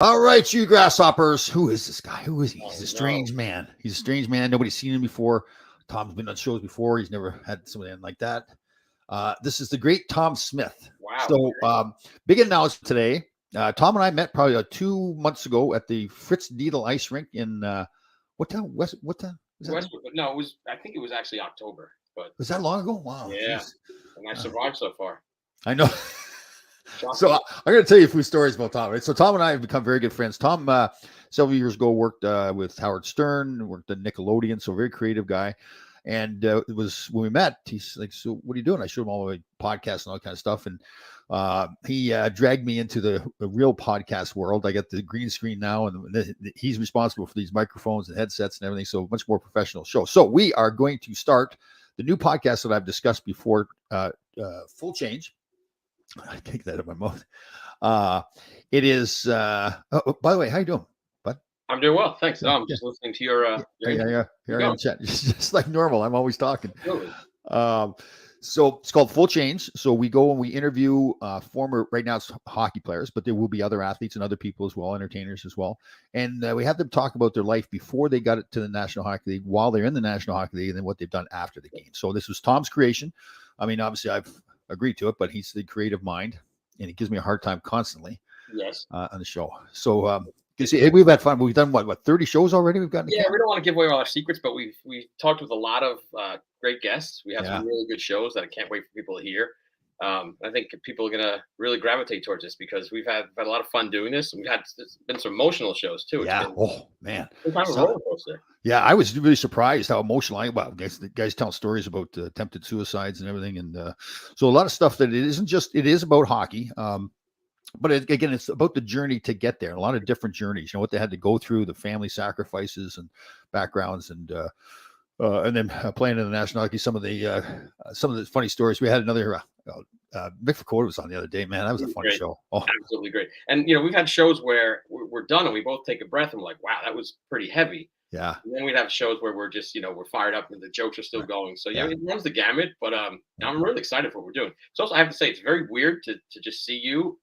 All right, you grasshoppers. Who is this guy? Who is he? Oh, He's a no. strange man. He's a strange man. Nobody's seen him before. Tom's been on shows before. He's never had something like that. This is the great Tom Smith. Wow. So, big announcement today. Tom and I met probably 2 months ago at the Fritz Needle Ice Rink in what town? What town? Westwood, but no, it was. I think it was actually October, but Was that long ago? Wow. yeah, Geez. and I survived so far. I know. Shocking. So I'm going to tell you a few stories about Tom. Right? So Tom and I have become very good friends. Tom, several years ago, worked with Howard Stern, worked at Nickelodeon, so very creative guy. And it was when we met, he's like, "So what are you doing?" I showed him all my podcasts and all that kind of stuff. And he dragged me into the real podcast world. I got the green screen now, and he's responsible for these microphones and headsets and everything. So much more professional show. So we are going to start the new podcast that I've discussed before, Full Change. I take that out of my mouth. It is. By the way, how you doing, bud? I'm doing well, thanks. I'm just listening to your. Yeah. Here I am, chat. Just like normal. I'm always talking. Really? So it's called Full Change. So we go and we interview former, right now it's hockey players, but there will be other athletes and other people as well, entertainers as well. And we have them talk about their life before they got it to the National Hockey League, while they're in the National Hockey League, and then what they've done after the game. So this was Tom's creation. I mean, obviously I've agreed to it, but he's the creative mind, and he gives me a hard time constantly. Yes. On the show. So you see, we've had fun. We've done what 30 shows already. We've gotten. Yeah, we don't want to give away all our secrets, but we've talked with a lot of great guests. We have some really good shows that I can't wait for people to hear. I think people are gonna really gravitate towards this because we've had a lot of fun doing this. We've had been some emotional shows too. Oh man. It's kind of a roller coaster. Yeah, I was really surprised how emotional I was. The guys telling stories about attempted suicides and everything, and so a lot of stuff that it is about hockey. But again, it's about the journey to get there. A lot of different journeys. You know what they had to go through, the family sacrifices and backgrounds, and then playing in the National Hockey. Some of the funny stories. We had another. Mick Fakota was on the other day. Man, that was a funny show. Oh, absolutely great. And we've had shows where we're done and we both take a breath and we're like, wow, that was pretty heavy. Yeah. And then we'd have shows where we're just, we're fired up and the jokes are still going. So it runs the gamut. But I'm really excited for what we're doing. So also, I have to say, it's very weird to just see you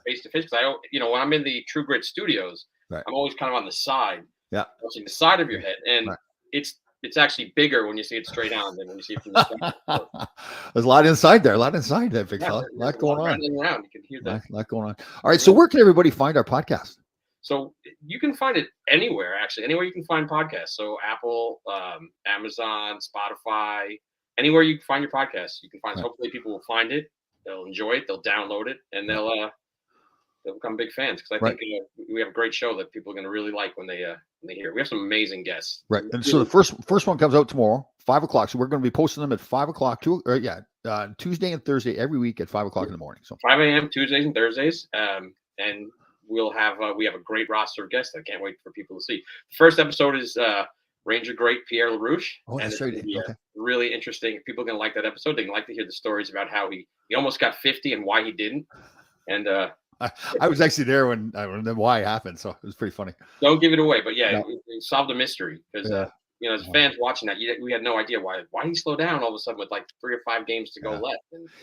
face to face, because I don't, when I'm in the True Grit studios, I'm always kind of on the side, watching the side of your head, and it's actually bigger when you see it straight on than when you see it from the side. There's a lot inside there, big fella. A lot going on. Around. You can hear that. A lot going on. All right, so where can everybody find our podcast? So you can find it anywhere, actually, anywhere you can find podcasts. So Apple, Amazon, Spotify, anywhere you can find your podcasts, you can find. Hopefully, people will find it. They'll enjoy it. They'll download it, and they'll become big fans, because I think we have a great show that people are going to really like when they hear it. We have some amazing guests. Right, and so the first one comes out tomorrow, 5:00. So we're going to be posting them at 5:00. Tuesday and Thursday every week at 5:00 in the morning. So 5 a.m. Tuesdays and Thursdays, and we'll have we have a great roster of guests that I can't wait for people to see. The first episode is Ranger great Pierre LaRouche. Oh, that's right. Okay. Really interesting. People are going to like that episode. They're going to like to hear the stories about how he almost got 50 and why he didn't. And I was actually there when why it happened, so it was pretty funny. Don't give it away, but we solved a mystery, because as fans watching that, we had no idea why he slowed down all of a sudden with like 3 or 5 games to go left.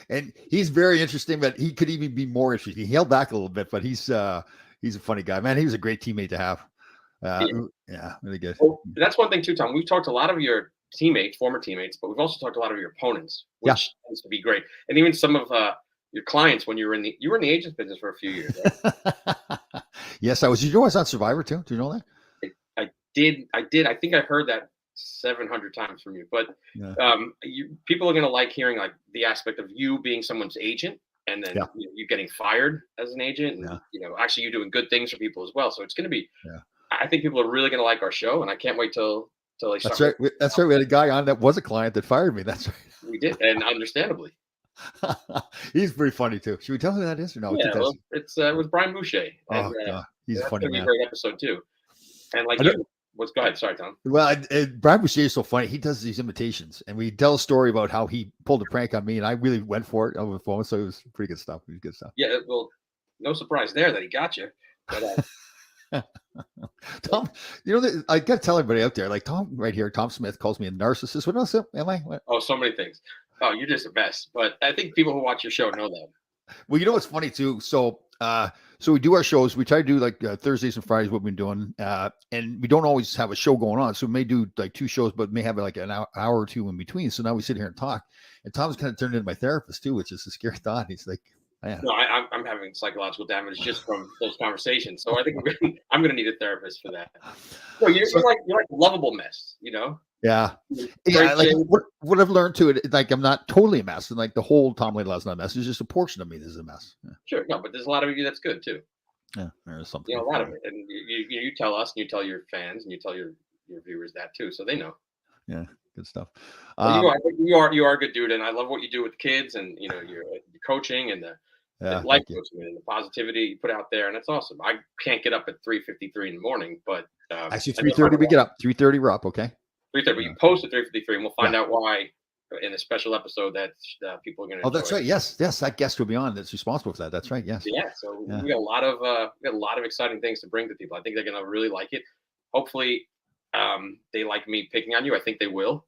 And he's very interesting, but he could even be more interesting. He held back a little bit, but he's a funny guy, man. He was a great teammate to have. Really good. Well, that's one thing too, Tom. We've talked to a lot of your former teammates, but we've also talked to a lot of your opponents, which tends to be great, and even some of your clients when you were in the agents business for a few years. Right? Yes, I was. You know, I was on Survivor too. Do you know that? I did. I think I heard that 700 times from you. But people are going to like hearing like the aspect of you being someone's agent, and then you getting fired as an agent, and actually you doing good things for people as well. So it's going to be. I think people are really going to like our show, and I can't wait till they start. That's right. That's right. We had a guy on that was a client that fired me. That's right. We did, and understandably. He's pretty funny too. Should we tell who that is or no? Yeah, well, it was Brian Boucher. And, he's a funny man. A great episode too. And like go ahead. Sorry, Tom. Well, Brian Boucher is so funny. He does these imitations, and we tell a story about how he pulled a prank on me, and I really went for it over the phone. So it was pretty good stuff. It was good stuff. Yeah, well, no surprise there that he got you. But, Tom, I got to tell everybody out there, like Tom right here, Tom Smith calls me a narcissist. What else am I? What? Oh, so many things. Oh, you're just the best. But I think people who watch your show know that. Well, you know what's funny too? So So we do our shows. We try to do like Thursdays and Fridays, what we've been doing. And we don't always have a show going on. So we may do like 2 shows, but may have like an hour or 2 in between. So now we sit here and talk. And Tom's kind of turned into my therapist too, which is a scary thought. He's like, yeah. No, I'm having psychological damage just from those conversations. So I think I'm going to need a therapist for that. No, you're like a lovable mess, you know? Yeah. Yeah. Like what I've learned to it, like I'm not totally a mess. And like the whole Tom Laidlaw is not a mess. It's just a portion of me that is a mess. Yeah. Sure. No, but there's a lot of you that's good too. Yeah. There's something. You know, a lot of it. And you tell us and you tell your fans and you tell your viewers that too. So they know. Yeah. Good stuff. You are a good dude. And I love what you do with the kids and, you know, your coaching and the life coaching and the positivity you put out there. And that's awesome. I can't get up at 3:53 in the morning, but actually 3:30 we get up. 3:30 we're up. Okay. 3:30, but you post at 3:53 and we'll find out why in a special episode that people are going to. Oh, that's right. Yes. That guest will be on that's responsible for that. That's right. Yes. Yeah. So we got a lot of exciting things to bring to people. I think they're going to really like it. Hopefully, they like me picking on you. I think they will.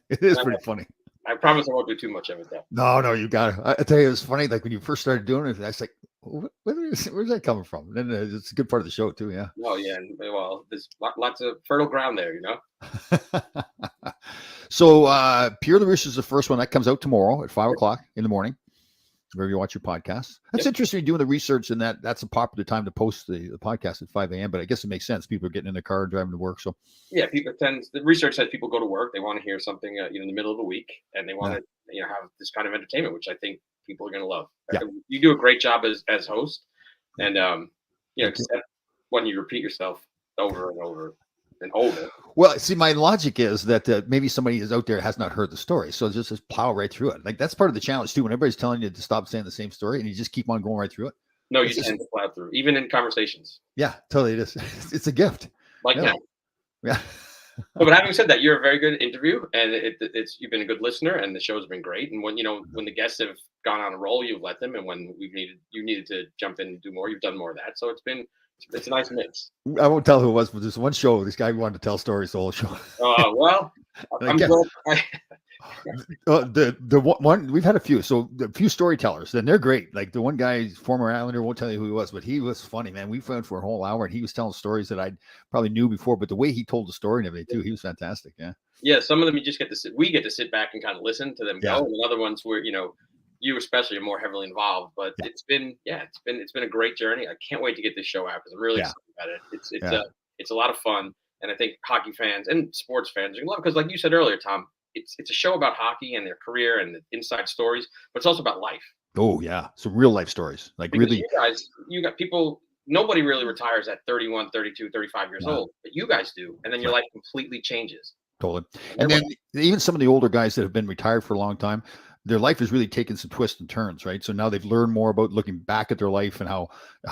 It is pretty funny. I promise I won't do too much of it though. No, you got it. I tell you, it was funny. Like when you first started doing it, I was like, where's that coming from? And then it's a good part of the show too. Yeah. Oh yeah. Well, there's lots of fertile ground there, you know. So Pierre LaRouche is the first one that comes out tomorrow at 5:00 in the morning. Wherever you watch your podcast. That's interesting doing the research and that's a popular time to post the podcast at 5 a.m. But I guess it makes sense. People are getting in their car and driving to work. So yeah, the research says people go to work. They want to hear something in the middle of the week and they want to have this kind of entertainment, which I think people are going to love. Yeah. You do a great job as host. And, except when you repeat yourself over and over and over. Well, see, my logic is that maybe somebody is out there has not heard the story, so just plow right through it. Like that's part of the challenge too. When everybody's telling you to stop saying the same story, and you just keep on going right through it. No, you tend to plow through, even in conversations. Yeah, totally. It is. It's a gift. Like now. Yeah. But having said that, you're a very good interview, and you've been a good listener, and the show's been great. And when the guests have gone on a roll, you've let them, and when you needed to jump in and do more, you've done more of that. So it's a nice mix. I won't tell who it was, but there's one show. This guy wanted to tell stories the whole show. Well, I'm glad. The one we've had a few. So a few storytellers, and they're great. Like the one guy, former Islander, won't tell you who he was, but he was funny, man. We went for a whole hour, and he was telling stories that I probably knew before, but the way he told the story and everything too, he was fantastic. Yeah. Yeah. Some of them you just get to sit. We get to sit back and kind of listen to them go, and other ones where you especially are more heavily involved. But it's been a great journey. I can't wait to get this show out because I'm really excited about it. It's a lot of fun, and I think hockey fans and sports fans are gonna love it because, like you said earlier, Tom, it's a show about hockey and their career and the inside stories, but it's also about life. Oh yeah, some real life stories. Like because really, you got people. Nobody really retires at 31, 32, 35 years old, but you guys do, and then your life completely changes. Totally. And then even some of the older guys that have been retired for a long time, their life has really taken some twists and turns, right? So now they've learned more about looking back at their life and how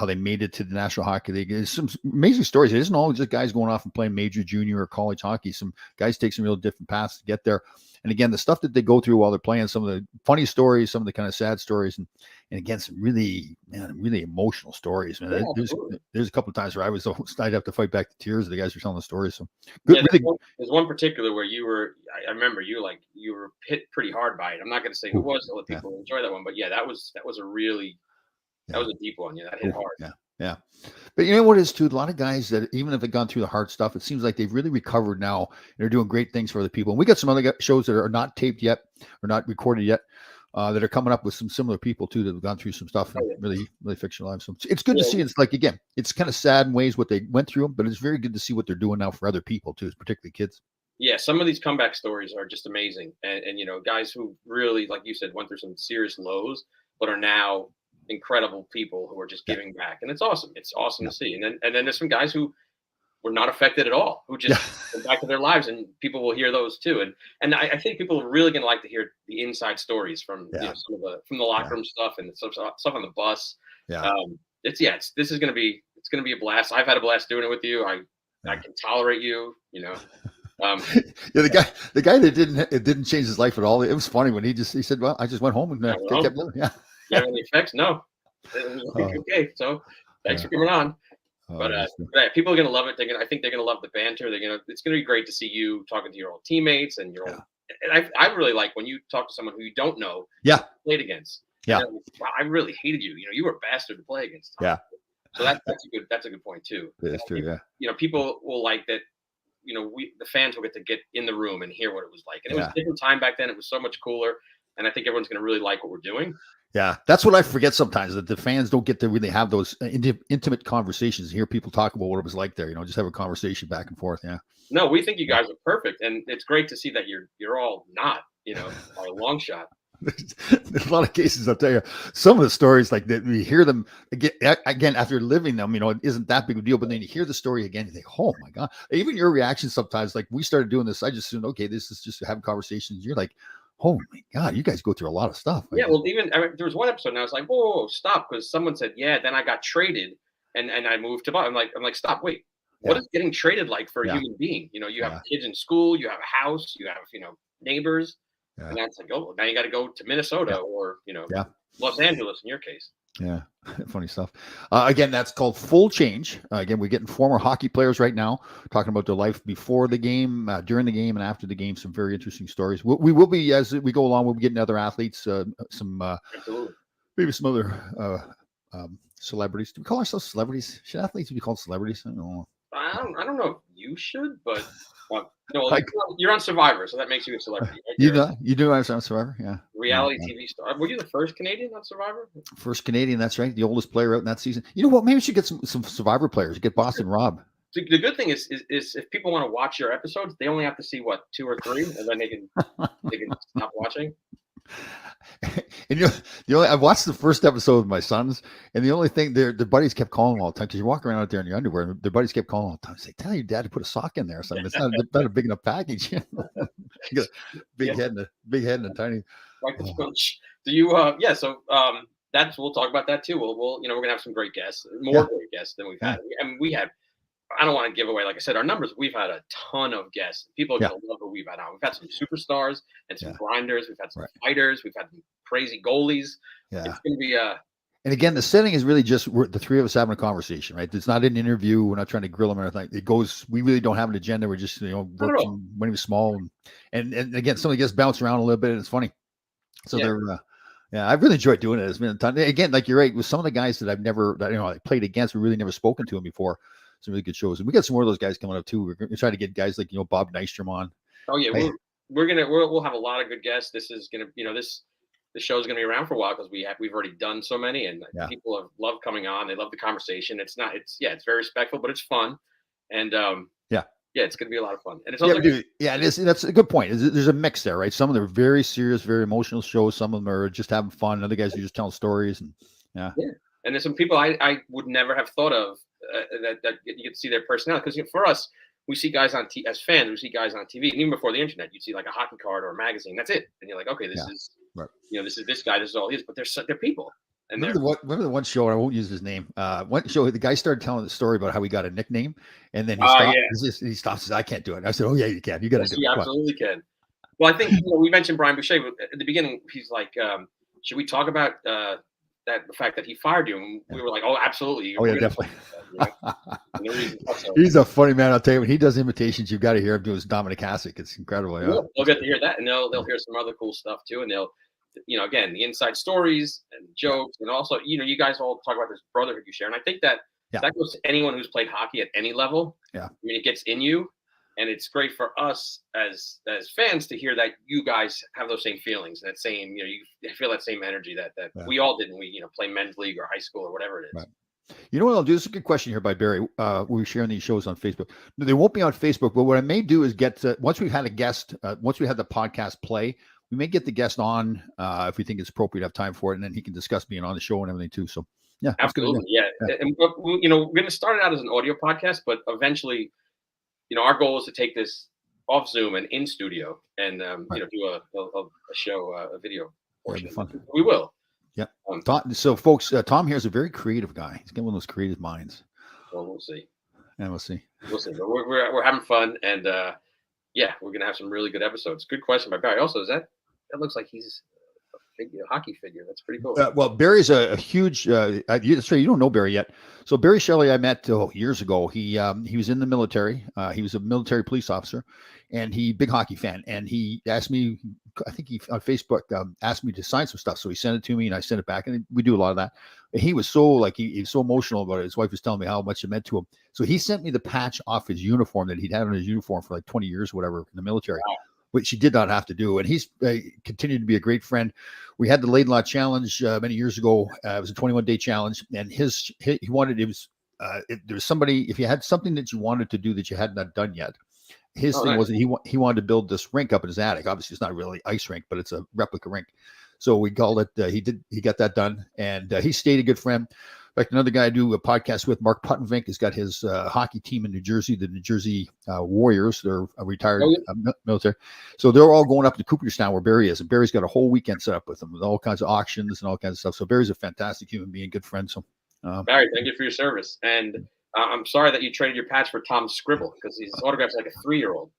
they made it to the National Hockey League. There's some amazing stories. It isn't always just guys going off and playing major, junior, or college hockey. Some guys take some real different paths to get there. And again, the stuff that they go through while they're playing, some of the funny stories, some of the kind of sad stories, and again, some really emotional stories. Man, there's a couple of times where I'd have to fight back the tears. The guys were telling the stories. So good. There's one particular where I remember you were hit pretty hard by it. I'm not going to say who it was to let people enjoy that one, but that was that was a deep one. Yeah, that hit hard. Yeah. But you know what it is too? A lot of guys that even if they've gone through the hard stuff, it seems like they've really recovered now. And they're doing great things for other people. And we got some other shows that are not taped yet or not recorded yet that are coming up with some similar people too that have gone through some stuff and really fix your lives. So it's good to see. It's like, again, it's kind of sad in ways what they went through, but it's very good to see what they're doing now for other people too, particularly kids. Yeah, some of these comeback stories are just amazing. And guys who really, like you said, went through some serious lows, but are now incredible people who are just giving back, and it's awesome. It's awesome to see. And then there's some guys who were not affected at all, who just went back to their lives, and people will hear those too. And I think people are really going to like to hear the inside stories from some of the locker room stuff and stuff on the bus. Yeah, this is going to be a blast. I've had a blast doing it with you. I can tolerate you. The guy that didn't change his life at all. It was funny when he said, "Well, I just went home and kept living." Yeah. Yeah, any effects? No. Okay, so thanks for coming on. But people are gonna love it. I think they're gonna love the banter. It's gonna be great to see you talking to your old teammates and your old. And I really like when you talk to someone who you don't know. Yeah. Played against. Yeah. Like, wow, I really hated you. You were a bastard to play against. Tom. Yeah. So that's a good point too. That's true. Yeah. People will like that. The fans will get in the room and hear what it was like. And it was Yeah. a different time back then. It was so much cooler. And I think everyone's going to really like what we're doing. Yeah, that's what I forget sometimes, that the fans don't get to really have those intimate conversations, hear people talk about what it was like there. Just have a conversation back and forth. Yeah. No, we think you guys are perfect, and it's great to see that you're all not, by a long shot. There's a lot of cases, I'll tell you, some of the stories like that, we hear them again after living them, it isn't that big of a deal, but then you hear the story again, you think, oh my God, even your reaction sometimes, like we started doing this, I just assumed, okay, this is just having conversations. You're like, oh my God, you guys go through a lot of stuff. Yeah, well, there was one episode, and I was like, whoa, stop, because someone said, yeah, then I got traded, and I moved to Boston. I'm like, stop, wait, what is getting traded like for a human being? You have kids in school, you have a house, you have neighbors, and that's like, oh, now you got to go to Minnesota or Los Angeles in your case. Yeah, funny stuff. Again, that's called Full Change. Again, we're getting former hockey players right now talking about their life before the game, during the game, and after the game. Some very interesting stories. We will be, as we go along, we'll be getting other athletes, maybe some other celebrities. Do we call ourselves celebrities? Should athletes be called celebrities? I don't know. I don't know if you should, but no, you're on Survivor, so that makes you a celebrity. Right? You do on Survivor, yeah. Reality TV star. Were you the first Canadian on Survivor? First Canadian, that's right. The oldest player out in that season. You know what? Maybe we should get some Survivor players. Get Boston Rob. The good thing is if people want to watch your episodes, they only have to see 2 or 3, and then they can stop watching. And I watched the first episode with my sons, and the only thing their buddies kept calling them all the time, because you walk around out there in your underwear, and their buddies kept calling all the time. Say, tell your dad to put a sock in there or something. It's not a big enough package. You got a big head and a tiny. Like the punch. Do you? So we'll talk about that too. We're gonna have some great guests, great guests than we've had. I mean, we had. I don't want to give away, like I said, our numbers. We've had a ton of guests. People are gonna love what we've had on. We've had some superstars and some grinders. We've had some fighters. We've had some crazy goalies. Yeah. It's gonna be And again, the setting is really just the three of us having a conversation, right? It's not an interview. We're not trying to grill them or anything. It goes. We really don't have an agenda. We're just working when he was small, and again, some of the guests bounce around a little bit, and it's funny. So they're. I've really enjoyed doing it. It's been a ton. Again, like you're right, with some of the guys that I played against, we really never spoken to them before. Some really good shows, and we got some more of those guys coming up too. We're trying to get guys like Bob Nystrom on. Oh yeah, we'll have a lot of good guests. This is gonna this show is gonna be around for a while because we've already done so many, and people have loved coming on. They love the conversation. It's very respectful, but it's fun, and it's gonna be a lot of fun. And it's also it is. That's a good point. There's a mix there, right? Some of them are very serious, very emotional shows. Some of them are just having fun. Other guys are just telling stories, and And there's some people I would never have thought of. That you get to see their personality, because for us, we see guys as fans, we see guys on TV, and even before the internet, you'd see like a hockey card or a magazine. That's it, and you're like, okay, this is this is this guy, this is all he is. But they're people. And remember the one show, and I won't use his name. One show, the guy started telling the story about how he got a nickname, and then he stopped. He stops. Says, "I can't do it." And I said, "Oh yeah, you can. You got to do it." You absolutely can. Well, I think we mentioned Brian Boucher at the beginning. He's like, should we talk about the fact that he fired you? And we were like, oh, absolutely. Oh yeah, definitely. He's a funny man. I'll tell you, when he does imitations, you've got to hear him do his Dominic Hasek. It's incredible. Yeah. They'll get to hear that, and they'll hear some other cool stuff too, and they'll, again, the inside stories and jokes, and also, you guys all talk about this brotherhood you share, and I think that goes to anyone who's played hockey at any level. Yeah. I mean, it gets in you, and it's great for us as fans to hear that you guys have those same feelings, and that same, you feel that same energy that we all did when we, play men's league or high school or whatever it is. Right. You know what I'll do? This is a good question here by Barry. We're sharing these shows on Facebook. They won't be on Facebook, but what I may do is get once we've had a guest, once we had the podcast play, we may get the guest on if we think it's appropriate to have time for it, and then he can discuss being on the show and everything too. So yeah, absolutely, And we're going to start it out as an audio podcast, but eventually, our goal is to take this off Zoom and in studio, and do a show, a video portion. Fun. We will. Yeah. So, folks, Tom here is a very creative guy. He's got one of those creative minds. Well, we'll see. Yeah, we'll see. We'll see. But we're having fun, and we're gonna have some really good episodes. Good question by Barry. Also, that looks like he's hockey figure. That's pretty cool. Well, Barry's a huge. That's right. You don't know Barry yet. So Barry Shelley, I met years ago. He was in the military. He was a military police officer, and he big hockey fan. And he asked me, I think he on Facebook asked me to sign some stuff. So he sent it to me, and I sent it back. And we do a lot of that. And he was so like he was so emotional about it. His wife was telling me how much it meant to him. So he sent me the patch off his uniform that he'd had on his uniform for like 20 years, or whatever, in the military. Wow. Which he did not have to do. And he's continued to be a great friend. We had the Laidlaw Challenge many years ago. It was a 21-day challenge. And he wanted, there was somebody, if you had something that you wanted to do that you had not done yet, his thing nice. was that he wanted to build this rink up in his attic. Obviously, it's not really ice rink, but it's a replica rink. So we called it, he got that done. And he stayed a good friend. In fact, another guy I do a podcast with, Mark Puttenvink, has got his hockey team in New Jersey, the New Jersey Warriors. They're a retired military. So they're all going up to Cooperstown where Barry is. And Barry's got a whole weekend set up with them with all kinds of auctions and all kinds of stuff. So Barry's a fantastic human being, good friend. So Barry, thank you for your service. And I'm sorry that you traded your patch for Tom Scribble because his autograph's like a 3-year-old.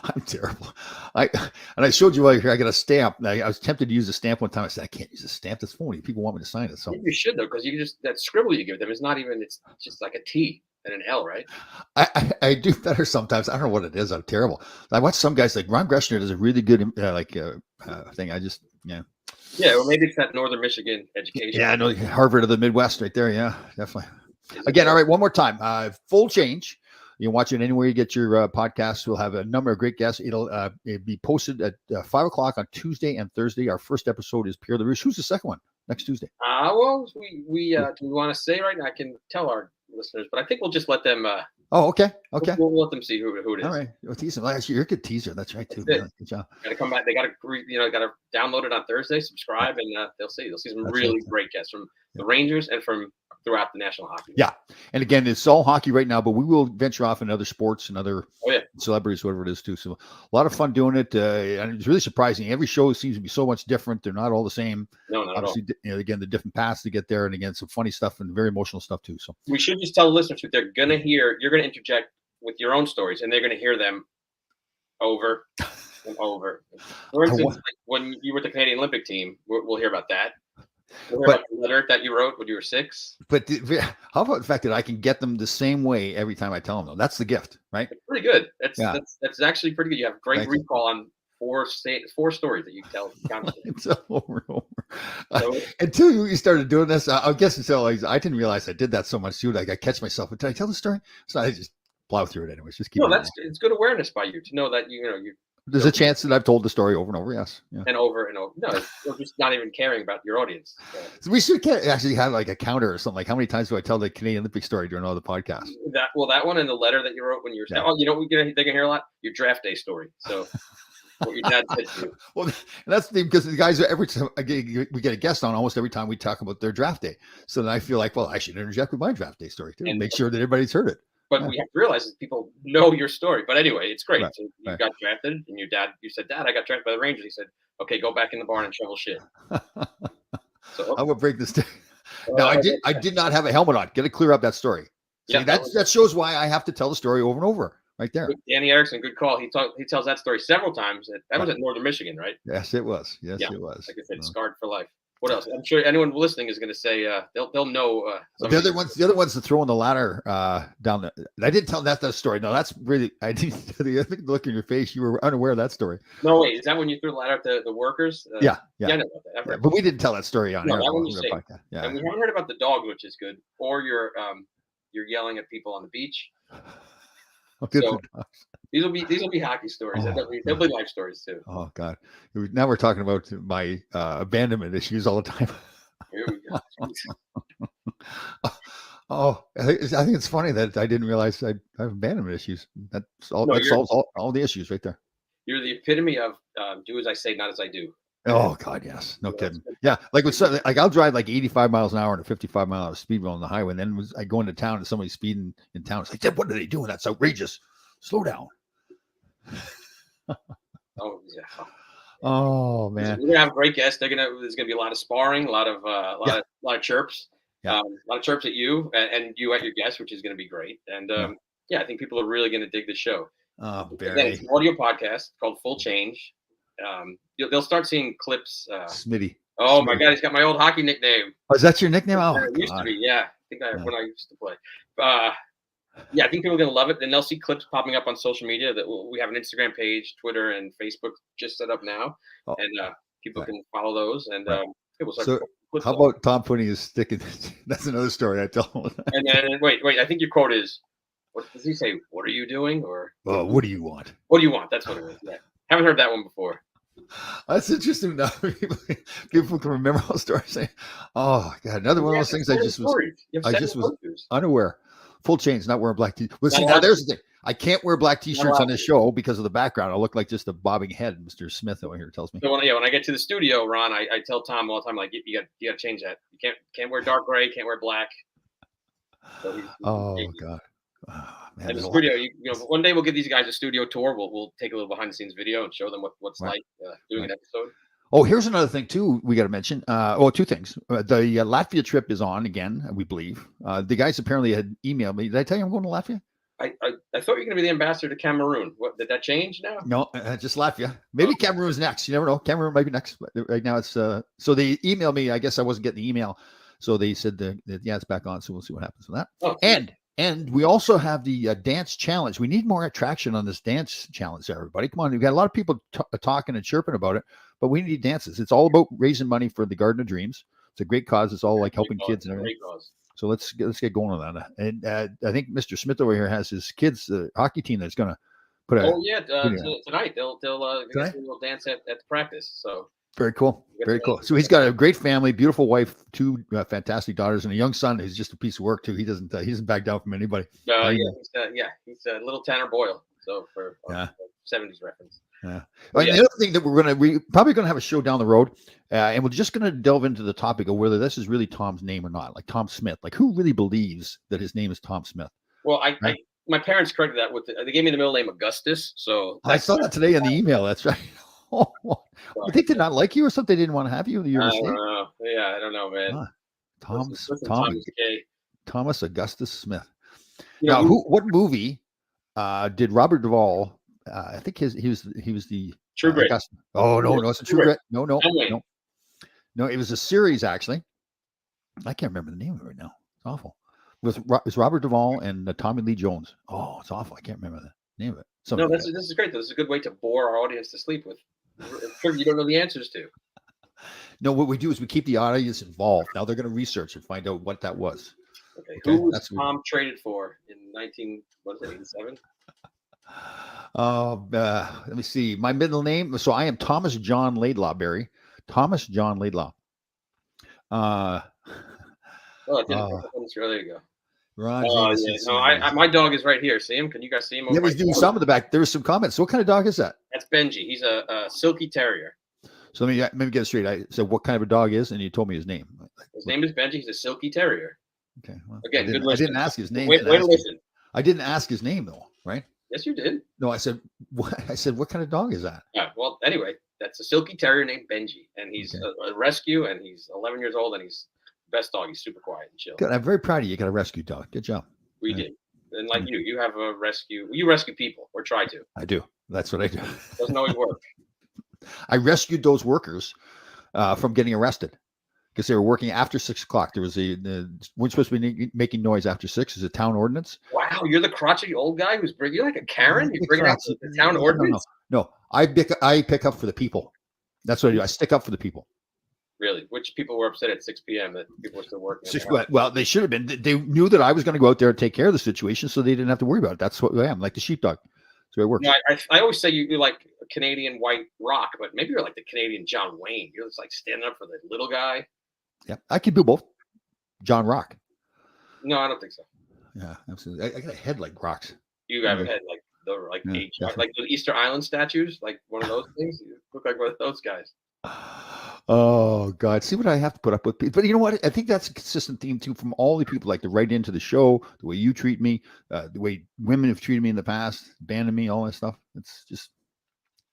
I'm terrible. I showed you right here. I got a stamp. I was tempted to use a stamp one time. I said, I can't use a stamp. That's phony. People want me to sign it. So You should though, because you just that scribble you give them is not even. It's just like a T and an L, right? I do better sometimes. I don't know what it is. I'm terrible. I watch some guys like Ron Greshner does a really good thing. Yeah, well, maybe it's that Northern Michigan education. Yeah, I know Harvard of the Midwest right there. Yeah, definitely. Again, all right, one more time. Full Change. You can watch it anywhere you get your podcasts. We'll have a number of great guests. It'll be posted at 5 o'clock on Tuesday and Thursday. Our first episode is Pierre LaRouche. Who's the second one? Next Tuesday. Well, do we want to say right now? I can tell our listeners, but I think we'll just let them. Okay. We'll let them see who it is. All right. We'll tease them. Actually, you're a good teaser. That's right too. That's Good job. Got to come back. They got to download it on Thursday. Subscribe, and they'll see some really great guests from the Rangers and from throughout the National Hockey League. Yeah, and again, it's all hockey right now, but we will venture off in other sports and other celebrities, whatever it is, too. So a lot of fun doing it, and it's really surprising. Every show seems to be so much different. They're not all the same. No, not obviously, at all. Again, the different paths to get there, and again, some funny stuff and very emotional stuff too. So we should just tell the listeners what they're gonna hear. You're gonna interject with your own stories, and they're gonna hear them over and over. For instance, like when you were the Canadian Olympic team, we'll hear about that. We'll hear about the letter that you wrote when you were 6. But how about the fact that I can get them the same way every time I tell them, though? That's the gift, right? It's pretty good. That's actually pretty good. You have great recall on 4 stories that you tell. It's over and over. Until you started doing this, I guess until I didn't realize I did that so much too. Like I catch myself. Did I tell the story? So I just plow through it anyways. Just keep. No, it's good awareness by you to know that you. There's a chance that I've told the story over and over. Yes. Yeah. And over and over. No, you're just not even caring about your audience. So we should actually have like a counter or something. Like how many times do I tell the Canadian Olympic story during all the podcasts? That one and the letter that you wrote when you were. Oh, you know what they can hear a lot? Your draft day story. So. What your dad said to you. Well, that's because the guys every time we get a guest on, almost every time we talk about their draft day. So then I feel like, well, I should interject with my draft day story too, and make sure that everybody's heard it. But we have to realize that people know your story. But anyway, it's great. Right. So you got drafted, and you said, Dad, I got drafted by the Rangers. He said, okay, go back in the barn and shovel shit. So I will break this down. Now I did not have a helmet on. Get to clear up that story. See, that shows why I have to tell the story over and over. Right there. Danny Erickson, good call. He tells that story several times. That was at Northern Michigan, right? Yes, it was. Yes, it was. Like I said, scarred for life. What else? I'm sure anyone listening is going to say they'll know. The other ones to throw in the ladder down the. I didn't tell that story. No, that's really. I think the look in your face. You were unaware of that story. No, wait. Is that when you threw the ladder at the workers? Yeah. I know about that. Yeah, but we didn't tell that story on air. That one you say. Yeah. And we haven't heard about the dog, which is good. Or you're yelling at people on the beach. So these will be hockey stories. They'll be life stories too. Oh God! Now we're talking about my abandonment issues all the time. Here we go. I think it's funny that I didn't realize I have abandonment issues. That solves all the issues right there. You're the epitome of do as I say, not as I do. Oh God, yes, no kidding. Yeah, like I'll drive like 85 miles an hour and a 55 mile an hour speed on the highway, and then I go into town and somebody's speeding in town. It's like, what are they doing? That's outrageous. Slow down. Oh yeah. Oh man, we're gonna have great guests. There's gonna be a lot of sparring, a lot of chirps, a lot of chirps at you and you at your guests, which is gonna be great. And I think people are really gonna dig the show. Oh, Again, it's an audio podcast called Full Change. they'll start seeing clips. Smitty. Oh my Smitty. God, he's got my old hockey nickname. Oh, is that your nickname? Oh, It used to God. be, yeah. I think Yeah. when I used to play. Yeah, I think people are gonna love it. Then they'll see clips popping up on social media. That we have an Instagram page, Twitter, and Facebook just set up now, Oh, and people right. can follow those. And Right. people start So, clips how up. about Tom putting his stick in? That's another story I tell. And then wait, I think your quote is, what does he say? What are you doing? Or Oh, what do you want? what do you want? That's what it was. Yeah, haven't heard that one before. That's interesting. Now people can remember those stories. Saying, "Oh God, another one of those things." I just was unaware. Full chains, not wearing black t. Well, see, now there's the thing. I can't wear black t-shirts on this show because of the background. I look like just a bobbing head. Mr. Smith over here tells me. So when I get to the studio, Ron, I tell Tom all the time, like, you got to change that. You can't wear dark gray, can't wear black. So God. Oh, man, and the studio, one day we'll give these guys a studio tour. We'll take a little behind the scenes video and show them what's like doing an episode. Oh, here's another thing too. We got to mention. Two things. The Latvia trip is on again. We believe the guys apparently had emailed me. Did I tell you I'm going to Latvia? I thought you were going to be the ambassador to Cameroon. What did that change now? No, just Latvia. Maybe Cameroon's next. You never know. Cameroon might be next. But right now it's so they emailed me. I guess I wasn't getting the email, so they said that it's back on. So we'll see what happens with that. Oh, and we also have the dance challenge. We need more attraction on this dance challenge, everybody. Come on, we've got a lot of people talking and chirping about it, but we need dances. It's all about raising money for the Garden of Dreams. It's a great cause. It's all like helping kids and everything. So let's get going on that. And I think Mr. Smith over here has his kids hockey team that's going to put a. Oh yeah, tonight they'll dance at the practice. So very cool, very cool. So he's got a great family, beautiful wife, two fantastic daughters, and a young son who's just a piece of work too. He doesn't back down from anybody. He's a little Tanner Boyle. So for 70s reference. Yeah. And the other thing that we're probably going to have a show down the road, and we're just going to delve into the topic of whether this is really Tom's name or not, like Tom Smith. Like, who really believes that his name is Tom Smith? Well, my parents corrected that they gave me the middle name Augustus. So I saw that today in the email. That's right. They did not like you or something. They didn't want to have you. I don't know. Yeah, I don't know, man. Thomas Augustus Smith. Now, what movie did Robert Duvall? I think he was the True Grit. No, it's a True Grit. No, it was a series actually. I can't remember the name of it right now. It's awful. It's Robert Duvall and Tommy Lee Jones. Oh, it's awful. I can't remember the name of it. This is great. This is a good way to bore our audience to sleep with trivia you don't know the answers to. No, what we do is we keep the audience involved. Now they're going to research and find out what that was. Okay. Who was Tom traded for in 1987? Let me see. My middle name. So I am Thomas John Laidlaw, Barry. Thomas John Laidlaw. There you go. Ron, my dog is right here. See him? Can you guys see him? Yeah, he's doing some of the back. There was some comments. So what kind of dog is that? That's Benji. He's a silky terrier. So let me get it straight. I said what kind of a dog is, and you told me his name. His name is Benji. He's a silky terrier. Okay. Well, again, I didn't ask his name. Wait to listen. I didn't ask his name though, right? Yes, you did. No, I said what? I said what kind of dog is that? Yeah. Well, anyway, that's a silky terrier named Benji, and he's a rescue, and he's 11 years old, and he's the best dog. He's super quiet and chill. Good. I'm very proud of you. You got a rescue dog. Good job. We did. And like you have a rescue. You rescue people, or try to. I do. That's what I do. Doesn't always work. I rescued those workers from getting arrested because they were working after 6 o'clock. There was we're supposed to be making noise after 6. Is a town ordinance. Wow, you're the crotchety old guy who's bringing. You're like a Karen. You're bringing out the town ordinance. No. I pick up for the people. That's what I do. I stick up for the people. Really? Which people were upset at 6 p.m. that people were still working? Well, they should have been. They knew that I was going to go out there and take care of the situation, so they didn't have to worry about it. That's what I am, like the sheepdog. So it works. No, I always say you're like a Canadian white rock, but maybe you're like the Canadian John Wayne. You're just like standing up for the little guy. Yeah, I can do both. John Rock. No, I don't think so. Yeah, absolutely. I got a head like rocks. You have a head like the Easter Island statues, like one of those things. You look like one of those guys. Oh God! See what I have to put up with. But you know what? I think that's a consistent theme too from all the people like to write into the show, the way you treat me, the way women have treated me in the past, abandoned me, all that stuff. It's just.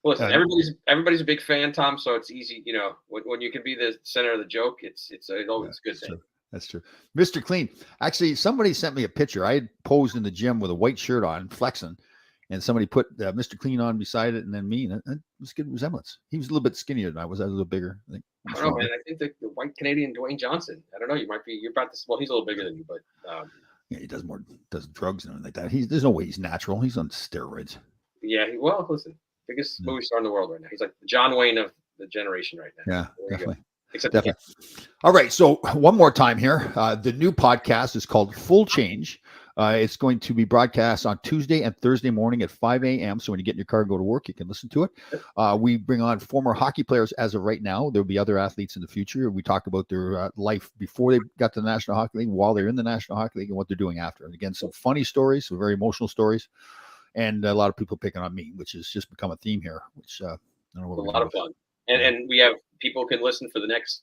Well, listen, everybody's a big fan, Tom. So it's easy, when you can be the center of the joke. It's always a good thing. True. That's true. Mr. Clean. Actually, somebody sent me a picture. I had posed in the gym with a white shirt on, flexing, and somebody put Mr. Clean on beside it, and then me, and it was a good resemblance. He was a little bit skinnier than I was. I was a little bigger. I think. I don't know, man. I think the white Canadian Dwayne Johnson. I don't know. You're about this. Well, he's a little bigger than you, but yeah, he does drugs and everything like that. There's no way he's natural. He's on steroids. Yeah. Well, listen, biggest movie star in the world right now. He's like the John Wayne of the generation right now. Yeah, definitely. Except definitely. All right. So one more time here. The new podcast is called Full Change. It's going to be broadcast on Tuesday and Thursday morning at 5 a.m. So when you get in your car and go to work, you can listen to it. We bring on former hockey players as of right now. There'll be other athletes in the future. We talk about their life before they got to the National Hockey League, while they're in the National Hockey League, and what they're doing after. And again, some funny stories, some very emotional stories, and a lot of people picking on me, which has just become a theme here, which I don't know what a lot of fun. And we have people can listen for the next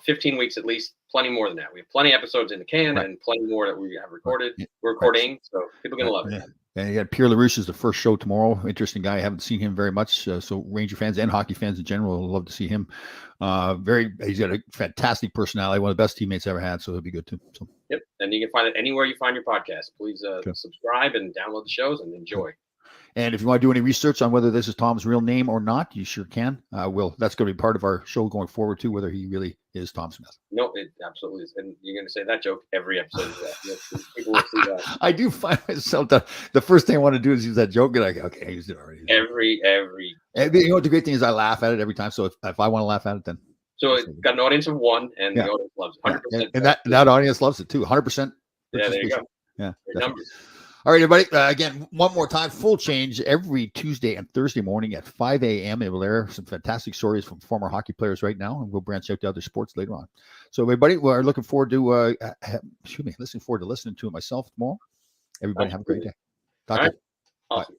15 weeks at least, plenty more than that. We have plenty of episodes in the can and plenty more that we have recorded. We're recording, so people are going to love it. And you got Pierre LaRouche is the first show tomorrow. Interesting guy. I haven't seen him very much. So Ranger fans and hockey fans in general will love to see him. He's got a fantastic personality, one of the best teammates I ever had. So he'll be good too. So. Yep. And you can find it anywhere you find your podcast. Please subscribe and download the shows and enjoy. And if you want to do any research on whether this is Tom's real name or not, you sure can. That's going to be part of our show going forward too, whether he really is Tom Smith. No, it absolutely is. And you're going to say that joke every episode. People will see that. I do find myself that the first thing I want to do is use that joke. And I go, okay, I used it already. Every. And you know what the great thing is? I laugh at it every time. So if I want to laugh at it, then. So it's got an audience of 1, and the audience loves it. 100%. And that audience loves it too. 100%. Yeah, there you go. Yeah. Numbers. All right, everybody. Again, one more time, Full Change every Tuesday and Thursday morning at 5 a.m. It will air some fantastic stories from former hockey players right now, and we'll branch out to other sports later on. So, everybody, we're looking forward to listening to it myself tomorrow. Everybody, have a great day. Talk to you. Awesome.